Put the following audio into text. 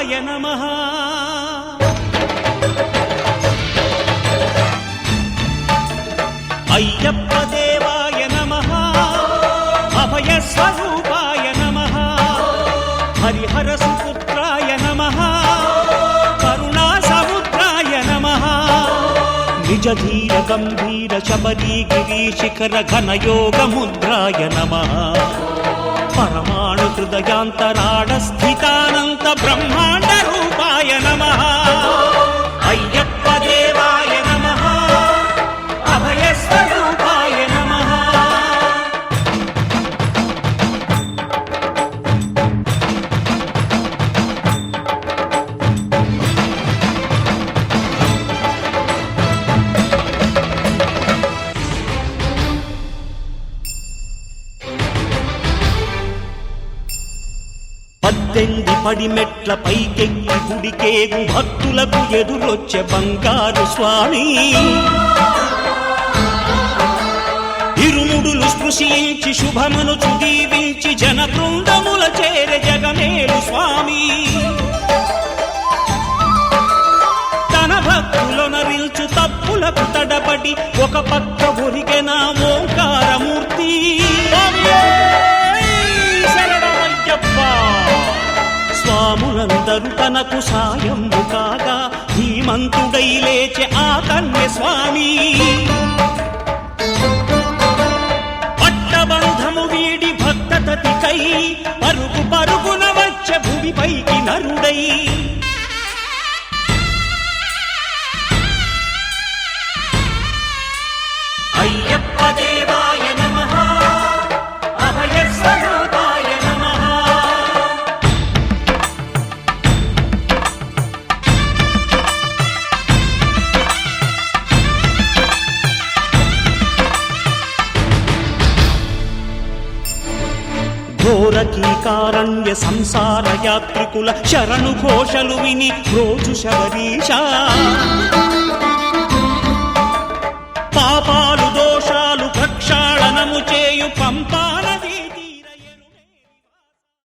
స్వరూపాయ నమః. అయ్యప్ప దేవాయ నమః. అభయ స్వరూపాయ నమః. హరిహర సుపుత్రాయ నమః. కరుణా సముద్రాయ నమః. నిజ ధీర గంభీర శబరీ గిరీ శిఖర ఘనయోగ ముద్రాయ నమః. పరమాణు హృదయాంతరాళ స్థితానంత బ్రహ్మాండ రూపాయ నమః. అయ్యప్ప దేవాయ నమః. అభయ స్వరూపాయ నమః. పద్దెంది పడిమెట్ల పైకెక్కి గుడికేగు భక్తులకు ఎదురొచ్చే బంగారు స్వామి. ఇరుముడులు స్పృశించి శుభమును దీవించి జన బృందముల చేరే జగమేలు స్వామి. తన భక్తులొనరిల్చు తప్పులకు తడబడి ఒక పక్క ఒరిగెన ఓంకారమూర్తి. స్వాములందరూ తనకు సాయము కాగా ధీమంతుడై లేచే ఆ కన్య స్వామి. పట్టబంధము వీడి భక్తతతికై పరుగు పరుగున వచ్చే భూమిపైకి నరుడై. అయ్యప్ప దేవాయ నమః. అభయ స్వరూపాయ నమః. ఘోరకీకారణ్య సంసార యాత్రికుల శరణు ఘోషలు విని రోజు శబరీశ. పాపాలు దోషాలు ప్రక్షాళనము చేయు పంపా